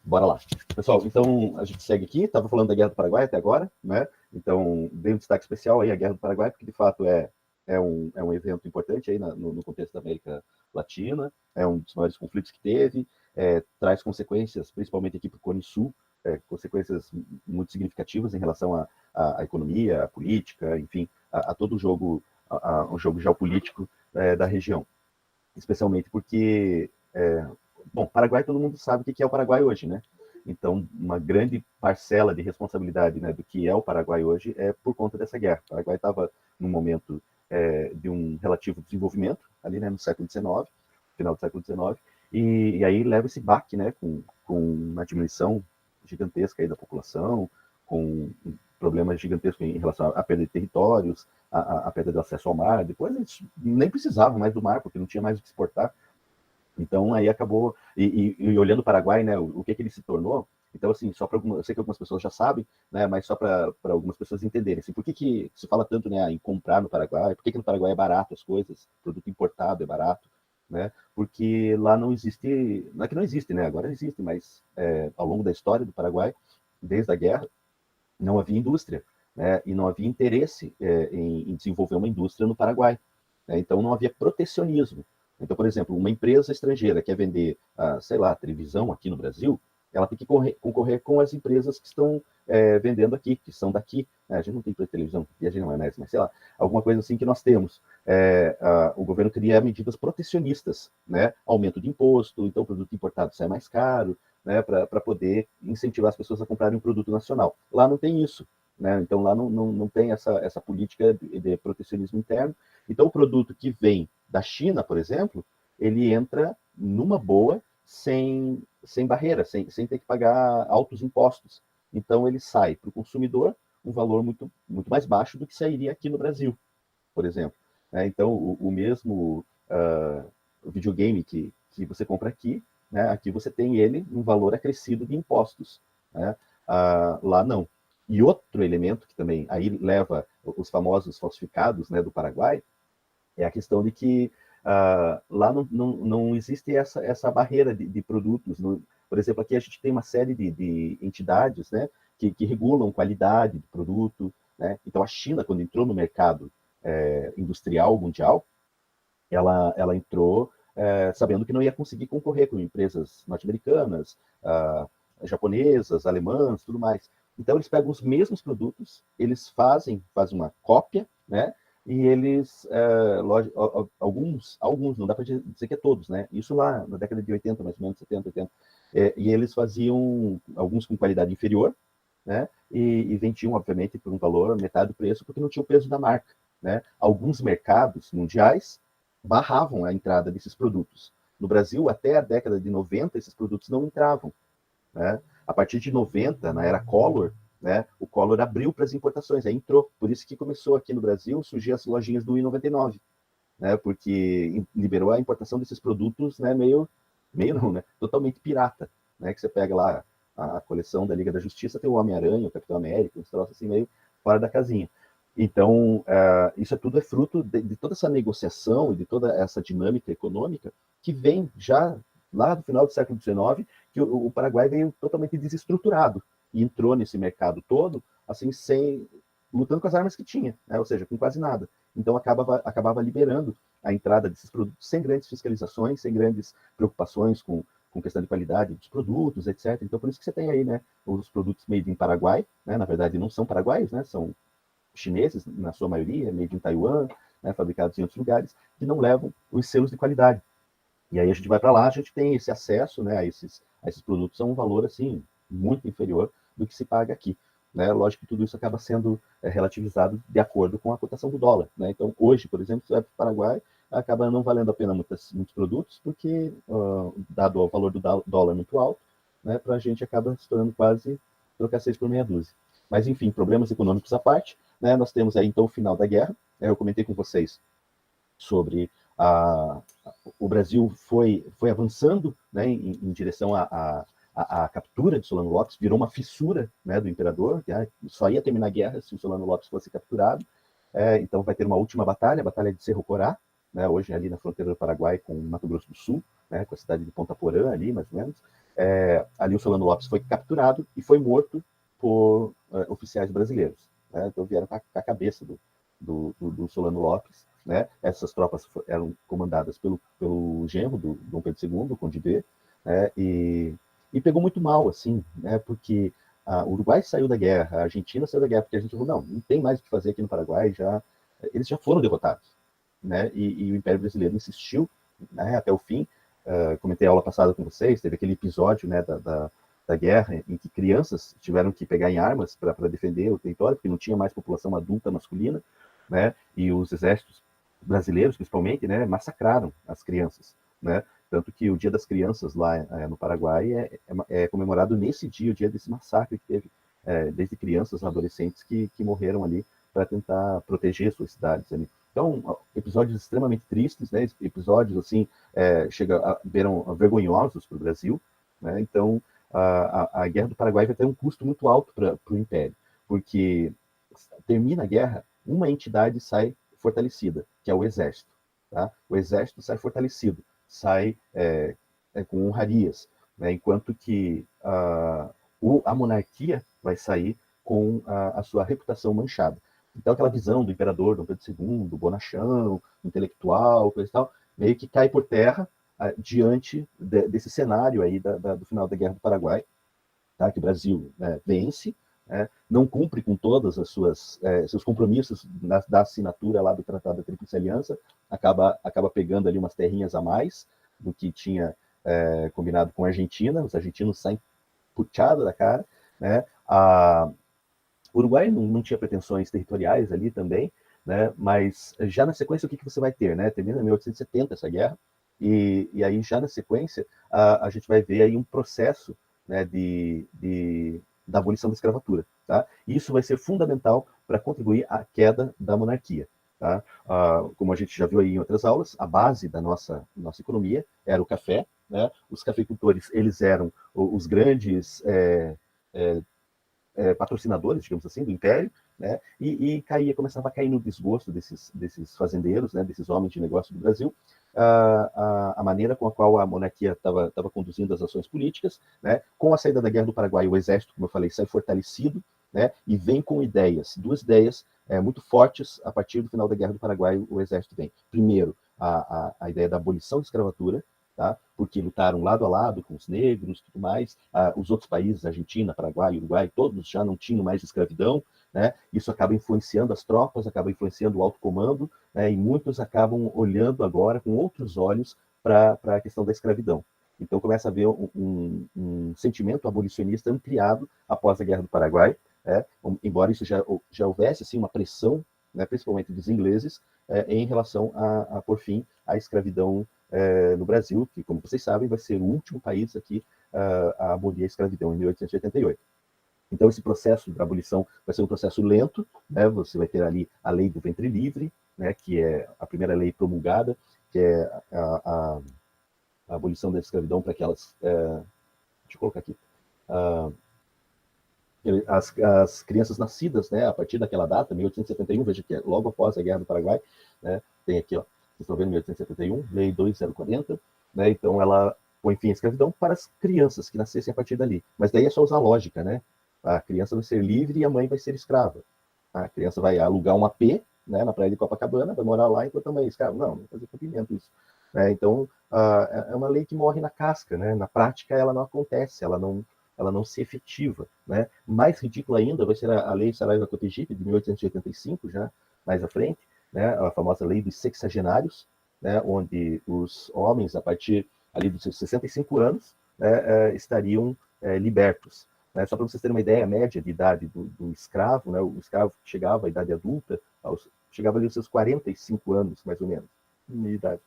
Bora lá. Pessoal, então a gente segue aqui, estava falando da Guerra do Paraguai até agora, né? Então, dei um destaque especial aí à Guerra do Paraguai, porque de fato é um evento importante aí no contexto da América Latina, é um dos maiores conflitos que teve, traz consequências, principalmente aqui para o Cone Sul, consequências muito significativas em relação à economia, à política, enfim, a todo o jogo, o jogo geopolítico da região. Especialmente porque, bom, Paraguai todo mundo sabe o que é o Paraguai hoje, né? Então, uma grande parcela de responsabilidade, né, do que é o Paraguai hoje é por conta dessa guerra. O Paraguai estava num momento de um relativo desenvolvimento, ali, né, no século XIX, final do século XIX, e aí leva esse baque, né, com uma diminuição gigantesca aí da população, com problemas gigantescos em relação à perda de territórios, a perda de acesso ao mar. Depois eles nem precisavam mais do mar, porque não tinha mais o que exportar. Então aí acabou, e olhando o Paraguai, né, o que ele se tornou. Então, assim, só para eu sei que algumas pessoas já sabem, né, mas só para algumas pessoas entenderem, assim, por que se fala tanto, né, em comprar no Paraguai, por que no Paraguai é barato as coisas, produto importado é barato, né, porque lá não existe, não é que não existe, né, agora existe, mas ao longo da história do Paraguai, desde a guerra, não havia indústria, né, e não havia interesse em desenvolver uma indústria no Paraguai, né, então não havia protecionismo. Então, por exemplo, uma empresa estrangeira quer vender, sei lá, televisão aqui no Brasil, ela tem que concorrer com as empresas que estão vendendo aqui, que são daqui. A gente não tem televisão, viagem não é, mas sei lá, alguma coisa assim que nós temos. O governo cria medidas protecionistas, né? Aumento de imposto, então o produto importado sai mais caro, né? Para poder incentivar as pessoas a comprarem um produto nacional. Lá não tem isso. Né? Então lá não tem essa política de protecionismo interno. Então o produto que vem da China, por exemplo, ele entra numa boa, sem barreira, sem ter que pagar altos impostos. Então ele sai para o consumidor um valor muito, muito mais baixo do que sairia aqui no Brasil, por exemplo. Então o mesmo videogame que você compra aqui, né, aqui você tem ele um valor acrescido de impostos. Né? Lá não. E outro elemento que também aí leva os famosos falsificados, né, do Paraguai, é a questão de que lá não existe essa barreira de produtos. Por exemplo, aqui a gente tem uma série de entidades, né, que regulam qualidade de produto. Né? Então, a China, quando entrou no mercado industrial mundial, ela entrou sabendo que não ia conseguir concorrer com empresas norte-americanas, japonesas, alemãs, tudo mais. Então, eles pegam os mesmos produtos, eles fazem uma cópia, né? E eles, alguns, não dá para dizer que é todos, né? Isso lá na década de 80, mais ou menos, 70, 80. E eles faziam, alguns com qualidade inferior, né? E vendiam, obviamente, por um valor metade do preço, porque não tinha o peso da marca, né? Alguns mercados mundiais barravam a entrada desses produtos. No Brasil, até a década de 90, esses produtos não entravam. Né? A partir de 90, na era Collor, né, o Collor abriu para as importações, aí entrou. Por isso que começou aqui no Brasil surgir as lojinhas do I99, né, porque liberou a importação desses produtos, né, meio não, né, totalmente pirata, né, que você pega lá a coleção da Liga da Justiça, tem o Homem-Aranha, o Capitão América, uns troços assim meio fora da casinha. Então, isso tudo é fruto de toda essa negociação e de toda essa dinâmica econômica que vem já lá do final do século XIX, que o Paraguai veio totalmente desestruturado e entrou nesse mercado todo, assim, lutando com as armas que tinha, né? Ou seja, com quase nada. Então acabava liberando a entrada desses produtos sem grandes fiscalizações, sem grandes preocupações com questão de qualidade dos produtos, etc. Então por isso que você tem aí, né, os produtos made in Paraguai, né? Na verdade não são paraguaios, né? São chineses, na sua maioria, made in Taiwan, né? Fabricados em outros lugares, que não levam os selos de qualidade. E aí a gente vai para lá, a gente tem esse acesso, né, a esses produtos a um valor assim muito inferior do que se paga aqui. Né? Lógico que tudo isso acaba sendo relativizado de acordo com a cotação do dólar. Né? Então, hoje, por exemplo, você vai para o Paraguai, acaba não valendo a pena muitos produtos, porque, dado o valor do dólar muito alto, né, para a gente acaba se tornando quase trocar 6 por meia dúzia. Mas, enfim, problemas econômicos à parte, né, nós temos aí, então, o final da guerra. Eu comentei com vocês sobre o Brasil foi avançando, né, em direção à captura de Solano Lopes, virou uma fissura, né, do imperador, que só ia terminar a guerra se o Solano Lopes fosse capturado. Então vai ter uma última batalha, a Batalha de Cerro Corá, né, hoje ali na fronteira do Paraguai com Mato Grosso do Sul, né, com a cidade de Ponta Porã ali, mais ou menos. ali o Solano Lopes foi capturado e foi morto por oficiais brasileiros. Né? Então vieram com a cabeça do Solano Lopes. Né? Essas tropas eram comandadas pelo genro do Dom Pedro II, o Conde B, né? E pegou muito mal, assim, né? Porque o Uruguai saiu da guerra, a Argentina saiu da guerra, porque a gente falou, não tem mais o que fazer aqui no Paraguai, eles já foram derrotados. Né? E o Império Brasileiro insistiu, né, até o fim. Comentei a aula passada com vocês, teve aquele episódio, né, da guerra em que crianças tiveram que pegar em armas para defender o território, porque não tinha mais população adulta masculina, né? E os exércitos brasileiros, principalmente, né, massacraram as crianças, né? Tanto que o Dia das Crianças lá no Paraguai é comemorado nesse dia, o dia desse massacre que teve, desde crianças a adolescentes que morreram ali para tentar proteger suas cidades ali. Então, episódios extremamente tristes, né? Episódios assim, beiram vergonhosos para o Brasil, né? Então, a Guerra do Paraguai vai ter um custo muito alto para o Império, porque termina a guerra, uma entidade sai fortalecida, que é o Exército. Tá? O Exército sai fortalecido, sai com honrarias, né? Enquanto que a monarquia vai sair com a sua reputação manchada. Então, aquela visão do imperador Dom Pedro II, bonachão, intelectual, coisa e tal, meio que cai por terra diante desse cenário aí do final da Guerra do Paraguai, tá? Que o Brasil vence, não cumpre com todas as seus compromissos da assinatura lá do Tratado da Tríplice Aliança, acaba pegando ali umas terrinhas a mais do que tinha combinado com a Argentina. Os argentinos saem puxados da cara, né? O Uruguai não tinha pretensões territoriais ali também, né? Mas já na sequência, o que você vai ter? Né? Termina em 1870 essa guerra, e aí já na sequência a gente vai ver aí um processo, né, da abolição da escravatura. Tá? E isso vai ser fundamental para contribuir à queda da monarquia. Tá? Como a gente já viu aí em outras aulas, a base da nossa economia era o café. Né? Os cafeicultores, eles eram os grandes patrocinadores, digamos assim, do Império, né? E começava a cair no desgosto desses fazendeiros, né? Desses homens de negócio do Brasil, a maneira com a qual a monarquia estava conduzindo as ações políticas, né? Com a saída da Guerra do Paraguai, o exército, como eu falei, sai fortalecido, né? E vem com duas ideias muito fortes. A partir do final da Guerra do Paraguai, o exército vem. Primeiro, a ideia da abolição da escravatura, tá? Porque lutaram lado a lado com os negros e tudo mais. Os outros países, Argentina, Paraguai, Uruguai, todos já não tinham mais escravidão, né? Isso acaba influenciando as tropas, acaba influenciando o alto comando, né? E muitos acabam olhando agora com outros olhos para a questão da escravidão. Então começa a haver um sentimento abolicionista ampliado após a Guerra do Paraguai, embora isso já houvesse assim, uma pressão, né, principalmente dos ingleses, em relação a pôr fim à escravidão no Brasil, que, como vocês sabem, vai ser o último país aqui a abolir a escravidão em 1888. Então, esse processo de abolição vai ser um processo lento, né? Você vai ter ali a lei do ventre livre, né? Que é a primeira lei promulgada, que é a abolição da escravidão para aquelas... deixa eu colocar aqui. As crianças nascidas, né, a partir daquela data, 1871, veja que é logo após a Guerra do Paraguai, né, tem aqui, ó, vocês estão vendo, 1871, Lei 2040, né, então ela põe fim à escravidão para as crianças que nascessem a partir dali. Mas daí é só usar lógica, né? A criança vai ser livre e a mãe vai ser escrava. A criança vai alugar um AP, né, na praia de Copacabana, vai morar lá enquanto a mãe é escrava. Não fazer cumprimento isso. Então, é uma lei que morre na casca, né? Na prática, ela não acontece, ela não se efetiva. Né? Mais ridículo ainda vai ser a Lei Saraiva-Cotegipe, de 1885, já mais à frente, né? A famosa Lei dos Sexagenários, né? Onde os homens, a partir ali dos seus 65 anos, né, estariam libertos. Né? Só para vocês terem uma ideia, a média de idade do escravo, né? O escravo chegava à idade adulta, chegava ali aos seus 45 anos, mais ou menos, de idade.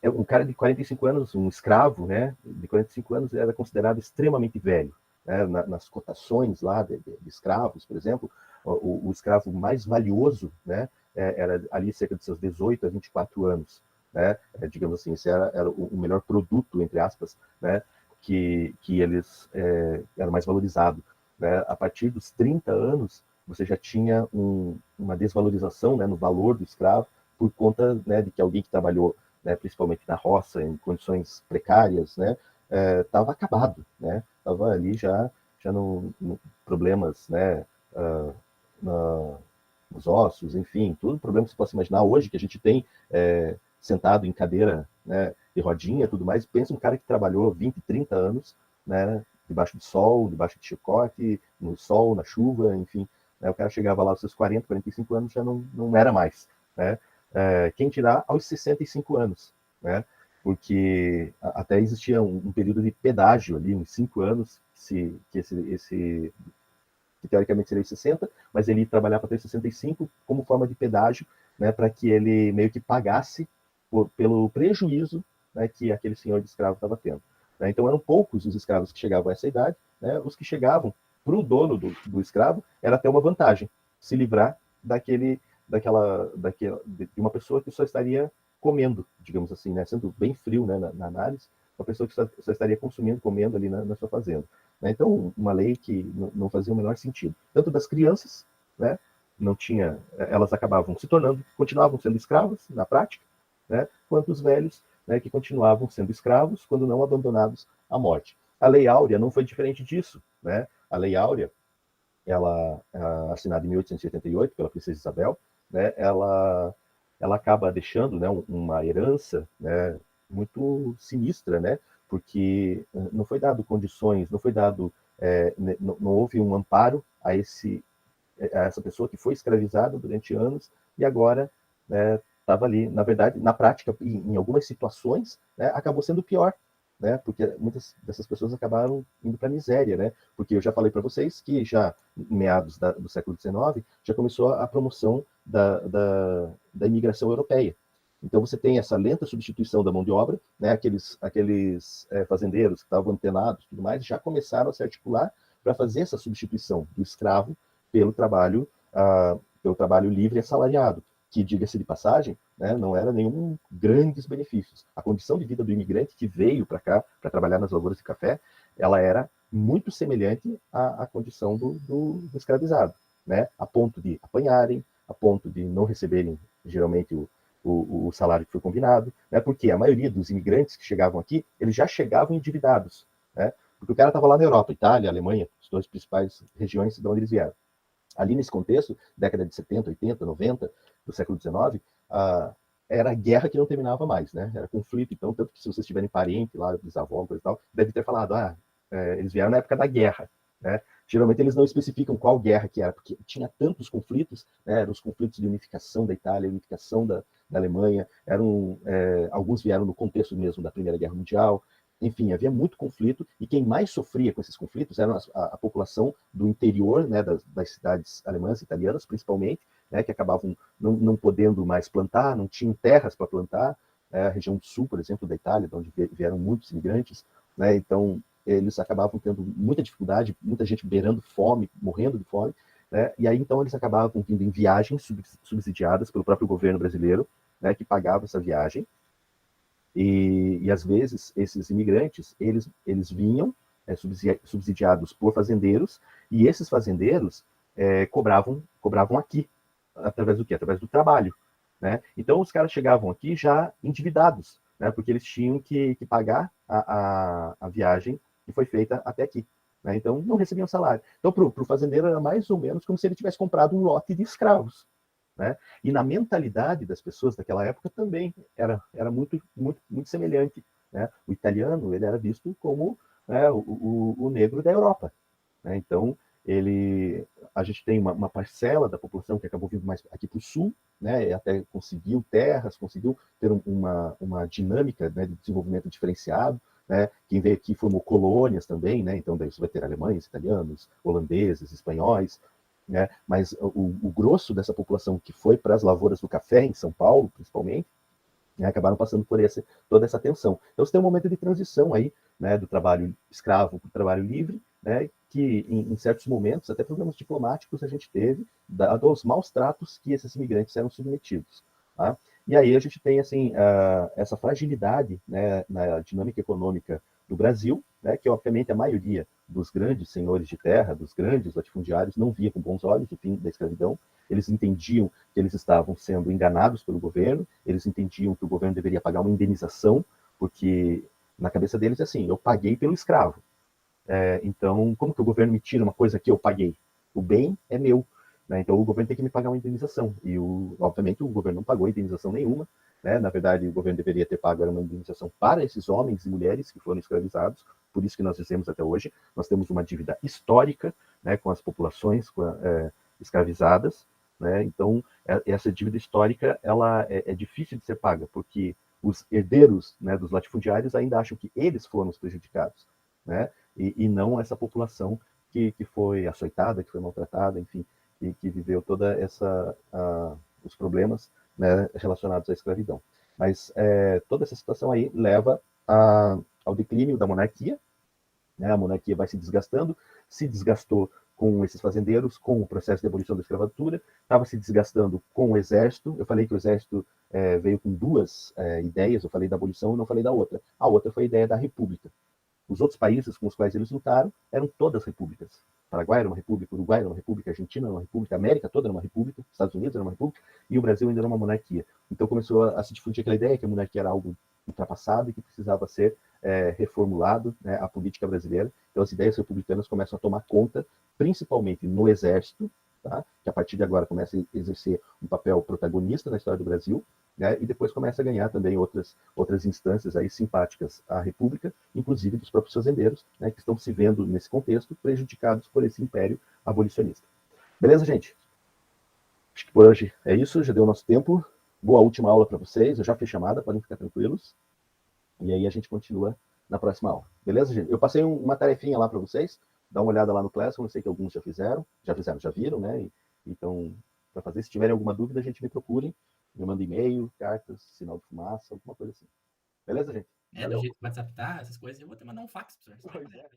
Um cara de 45 anos, um escravo, né, de 45 anos, era considerado extremamente velho. Né? Nas cotações lá de escravos, por exemplo, o escravo mais valioso, né, era ali cerca de seus 18 a 24 anos. Né? Digamos assim, esse era o melhor produto, entre aspas, né, que eles eram mais valorizados. Né? A partir dos 30 anos, você já tinha uma desvalorização, né, no valor do escravo, por conta, né, de que alguém que trabalhou né, principalmente na roça, em condições precárias, né, estava acabado, né, estava ali já no problemas, né, uh, nos ossos, enfim, todo problema que você possa imaginar hoje que a gente tem sentado em cadeira, né, de rodinha, tudo mais. Pensa um cara que trabalhou 20, 30 anos, né, debaixo do sol, debaixo de chicote, no sol, na chuva, enfim, né, o cara chegava lá aos seus 40, 45 anos, já não era mais, né, quem dirá aos 65 anos, né, porque até existia um período de pedágio ali, uns 5 anos, que teoricamente seria os 60, mas ele ia trabalhar para ter 65 como forma de pedágio, né, para que ele meio que pagasse pelo prejuízo, né, que aquele senhor de escravo estava tendo. Né? Então eram poucos os escravos que chegavam a essa idade, né? Os que chegavam para o dono do escravo era até uma vantagem, se livrar de uma pessoa que só estaria comendo, digamos assim, né, sendo bem frio, né, na análise, uma pessoa que só estaria consumindo, comendo ali na sua fazenda. Né? Então, uma lei que não fazia o menor sentido. Tanto das crianças, né? Não tinha, elas acabavam se tornando, continuavam sendo escravas na prática, né? Quanto os velhos, né, que continuavam sendo escravos quando não abandonados à morte. A Lei Áurea não foi diferente disso, né? A Lei Áurea, ela assinada em 1888 pela princesa Isabel, né? Ela acaba deixando, né, uma herança, né, muito sinistra, né? Porque não foi dado condições, não foi dado, não houve um amparo a essa pessoa que foi escravizada durante anos e agora estava ali. Na verdade, na prática, em algumas situações, né, acabou sendo pior, né, porque muitas dessas pessoas acabaram indo para a miséria, né, porque eu já falei para vocês que já em meados do século XIX já começou a promoção da imigração europeia. Então você tem essa lenta substituição da mão de obra, né, aqueles fazendeiros que estavam antenados, tudo mais, já começaram a se articular para fazer essa substituição do escravo pelo trabalho livre e assalariado, que, diga-se de passagem, né, não era nenhum grandes benefícios. A condição de vida do imigrante que veio para cá para trabalhar nas lavouras de café, ela era muito semelhante à condição do escravizado, né, a ponto de apanharem, a ponto de não receberem, geralmente, o salário que foi combinado, né, porque a maioria dos imigrantes que chegavam aqui, eles já chegavam endividados, né, porque o cara estava lá na Europa, Itália, Alemanha, as duas principais regiões de onde eles vieram. Ali nesse contexto, década de 70, 80, 90, do século XIX, era guerra que não terminava mais, né? Era conflito. Então, tanto que se vocês tiverem parente lá, bisavó, coisa e tal, deve ter falado, eles vieram na época da guerra, né? Geralmente eles não especificam qual guerra que era, porque tinha tantos conflitos, né? Eram os conflitos de unificação da Itália, unificação da Alemanha, alguns vieram no contexto mesmo da Primeira Guerra Mundial. Enfim, havia muito conflito, e quem mais sofria com esses conflitos era a população do interior, né, das cidades alemãs e italianas, principalmente, né, que acabavam não podendo mais plantar, não tinham terras para plantar, a região do sul, por exemplo, da Itália, de onde vieram muitos imigrantes, né, então eles acabavam tendo muita dificuldade, muita gente beirando fome, morrendo de fome, né, e aí então eles acabavam vindo em viagens subsidiadas pelo próprio governo brasileiro, né, que pagava essa viagem. E às vezes esses imigrantes eles vinham subsidiados por fazendeiros, e esses fazendeiros cobravam aqui através do quê? Através do trabalho, né? Então os caras chegavam aqui já endividados, né? Porque eles tinham que pagar a viagem que foi feita até aqui, né? Então não recebiam salário. Então para o fazendeiro era mais ou menos como se ele tivesse comprado um lote de escravos, né? E na mentalidade das pessoas daquela época também era muito, muito, muito semelhante, né? O italiano ele era visto como, né, o negro da Europa, né? Então a gente tem uma parcela da população que acabou vindo mais aqui para o sul, né? E até conseguiu terras, conseguiu ter uma dinâmica, né, de desenvolvimento diferenciado, né? Quem veio aqui formou colônias também, né? Então daí você vai ter alemães, italianos, holandeses, espanhóis, né? Mas o grosso dessa população que foi para as lavouras do café, em São Paulo, principalmente, né, acabaram passando por toda essa tensão. Então você tem um momento de transição aí, né, do trabalho escravo para o trabalho livre, né, que em certos momentos, até problemas diplomáticos a gente teve, dado aos maus tratos que esses imigrantes eram submetidos. Tá? E aí a gente tem assim, essa fragilidade, né, na dinâmica econômica do Brasil, né, que obviamente a maioria dos grandes senhores de terra, dos grandes latifundiários, não via com bons olhos o fim da escravidão. Eles entendiam que eles estavam sendo enganados pelo governo, eles entendiam que o governo deveria pagar uma indenização, porque na cabeça deles é assim, eu paguei pelo escravo. Então, como que o governo me tira uma coisa que eu paguei? O bem é meu, né? Então o governo tem que me pagar uma indenização. E, obviamente, o governo não pagou indenização nenhuma. Né? Na verdade, o governo deveria ter pago uma indenização para esses homens e mulheres que foram escravizados. Por isso que nós dizemos até hoje, nós temos uma dívida histórica, né, com as populações escravizadas. Né? Então, essa dívida histórica ela é difícil de ser paga, porque os herdeiros, né, dos latifundiários ainda acham que eles foram os prejudicados, né? E não essa população que foi açoitada, que foi maltratada, enfim, que viveu toda os problemas, né, relacionados à escravidão. Mas toda essa situação aí leva ao declínio da monarquia, né? A monarquia vai se desgastando, se desgastou com esses fazendeiros, com o processo de abolição da escravatura, estava se desgastando com o exército. Eu falei que o exército veio com duas ideias, eu falei da abolição e não falei da outra. A outra foi a ideia da república. Os outros países com os quais eles lutaram eram todas repúblicas. O Paraguai era uma república, o Uruguai era uma república, a Argentina era uma república, a América toda era uma república, os Estados Unidos era uma república e o Brasil ainda era uma monarquia. Então começou a se difundir aquela ideia que a monarquia era algo ultrapassado e que precisava ser reformulado, né, a política brasileira. Então as ideias republicanas começam a tomar conta, principalmente no exército, tá? Que a partir de agora começa a exercer um papel protagonista na história do Brasil, né? E depois começa a ganhar também outras instâncias aí simpáticas à República, inclusive dos próprios fazendeiros, né, que estão se vendo nesse contexto prejudicados por esse império abolicionista. Beleza, gente? Acho que por hoje é isso, já deu o nosso tempo. Boa última aula para vocês, eu já fiz chamada, podem ficar tranquilos. E aí a gente continua na próxima aula. Beleza, gente? Eu passei uma tarefinha lá para vocês, dá uma olhada lá no Classroom, eu sei que alguns já viram, né? Então, para fazer, se tiverem alguma dúvida, a gente me procure, me manda e-mail, cartas, sinal de fumaça, alguma coisa assim. Beleza, gente? Do jeito que o WhatsApp tá, essas coisas, eu vou ter que mandar um fax, professor. Pois é.